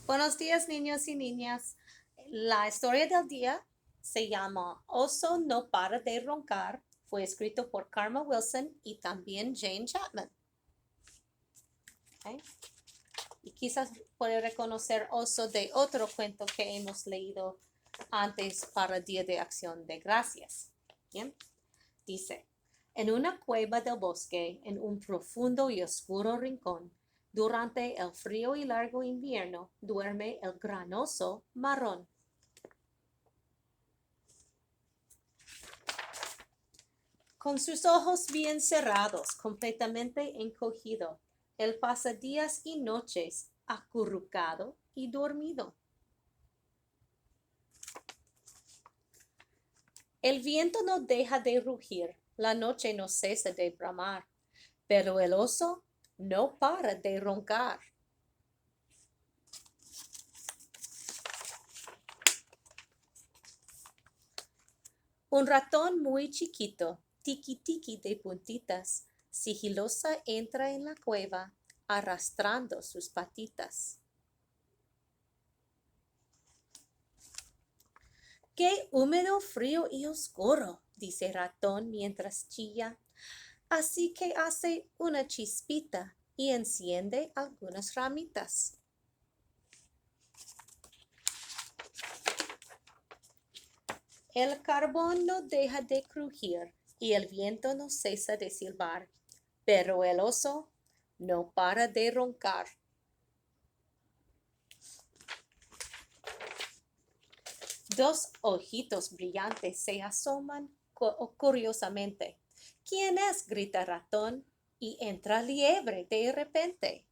Buenos días, niños y niñas. La historia del día se llama Oso no para de roncar. Fue escrito por Karma Wilson y también Jane Chapman. ¿Ok? Y quizás puede reconocer Oso de otro cuento que hemos leído antes para Día de Acción de Gracias. Bien, dice, en una cueva del bosque, en un profundo y oscuro rincón, durante el frío y largo invierno, duerme el gran oso marrón. Con sus ojos bien cerrados, completamente encogido, él pasa días y noches acurrucado y dormido. El viento no deja de rugir, la noche no cesa de bramar, pero el oso no para de roncar. Un ratón muy chiquito, tiki tiki de puntitas, sigilosa entra en la cueva, arrastrando sus patitas. ¡Qué húmedo, frío y oscuro! Dice ratón mientras chilla. Así que hace una chispita y enciende algunas ramitas. El carbón no deja de crujir y el viento no cesa de silbar, pero el oso no para de roncar. Dos ojitos brillantes se asoman curiosamente. ¿Quién es? Grita ratón y entra liebre de repente.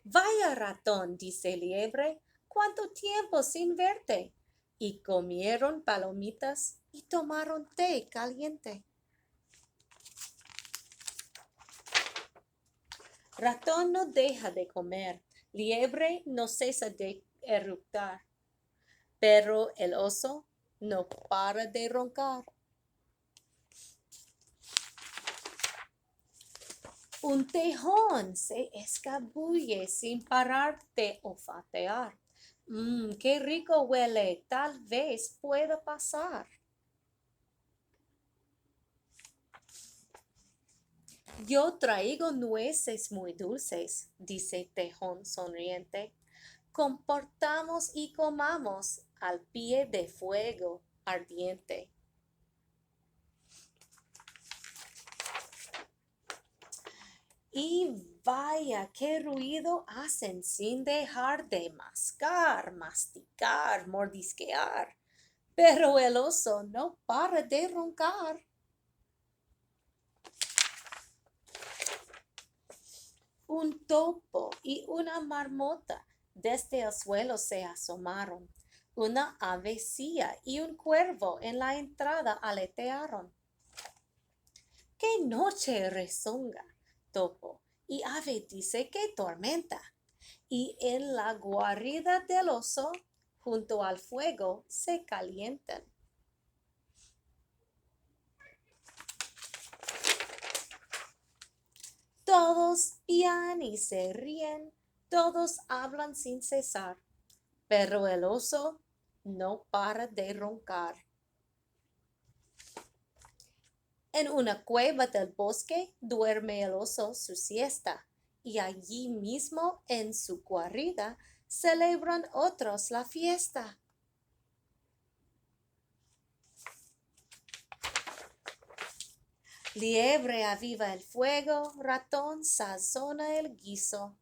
Vaya ratón, dice liebre, ¿cuánto tiempo sin verte? Y comieron palomitas y tomaron té caliente. Ratón no deja de comer, liebre no cesa de eructar, pero el oso no para de roncar. Un tejón se escabulle sin parar de olfatear. ¡Qué rico huele! Tal vez pueda pasar. Yo traigo nueces muy dulces, dice Tejón sonriente. Comportamos y comamos al pie de fuego ardiente. Y vaya, qué ruido hacen sin dejar de mascar, masticar, mordisquear. Pero el oso no para de roncar. Un topo y una marmota desde el suelo se asomaron. Una avecilla y un cuervo en la entrada aletearon. ¡Qué noche rezonga! Topo y ave dice que tormenta. Y en la guarida del oso, junto al fuego, se calientan. Todos pían y se ríen, todos hablan sin cesar, pero el oso no para de roncar. En una cueva del bosque duerme el oso su siesta, y allí mismo en su guarida celebran otros la fiesta. Liebre aviva el fuego, ratón sazona el guiso.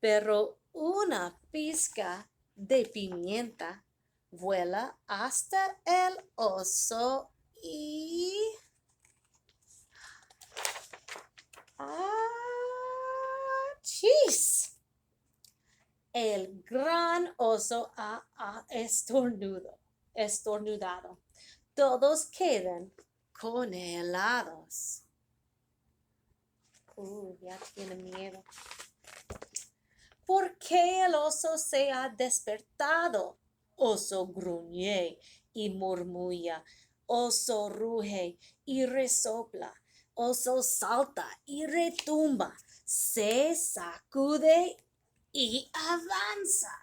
Pero una pizca de pimienta vuela hasta el oso y... ¡Achis! El gran oso ha estornudado. Todos quedan congelados. Ya tiene miedo. ¿Por qué el oso se ha despertado? Oso gruñe y murmulla. Oso ruge y resopla. Oso salta y retumba, se sacude y avanza.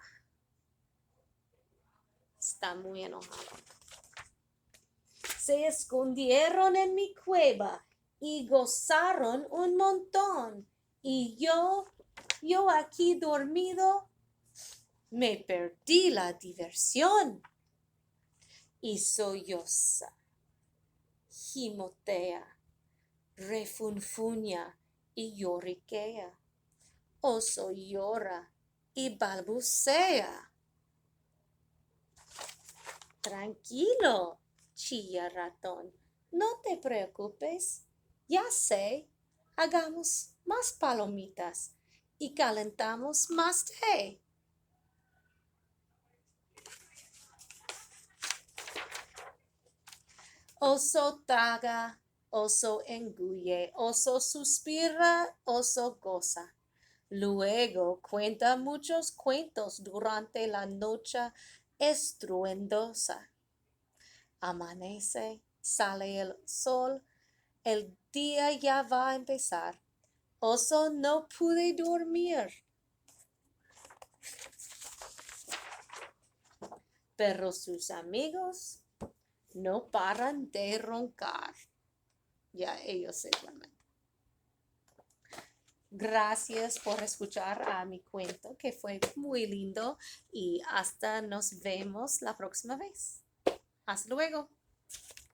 Está muy enojado. Se escondieron en mi cueva y gozaron un montón. Y yo aquí dormido, me perdí la diversión. Y solloza, gimotea, refunfuña y lloriquea. Oso llora y balbucea. Tranquilo, chilla ratón, no te preocupes. Ya sé, hagamos más palomitas y calentamos más té. Oso traga, oso engulle, oso suspira, oso goza. Luego cuenta muchos cuentos durante la noche estruendosa. Amanece, sale el sol, el día ya va a empezar. Oso no pude dormir. Pero sus amigos no paran de roncar. Ya ellos se llaman. Gracias por escuchar a mi cuento, que fue muy lindo, y hasta nos vemos la próxima vez. Hasta luego.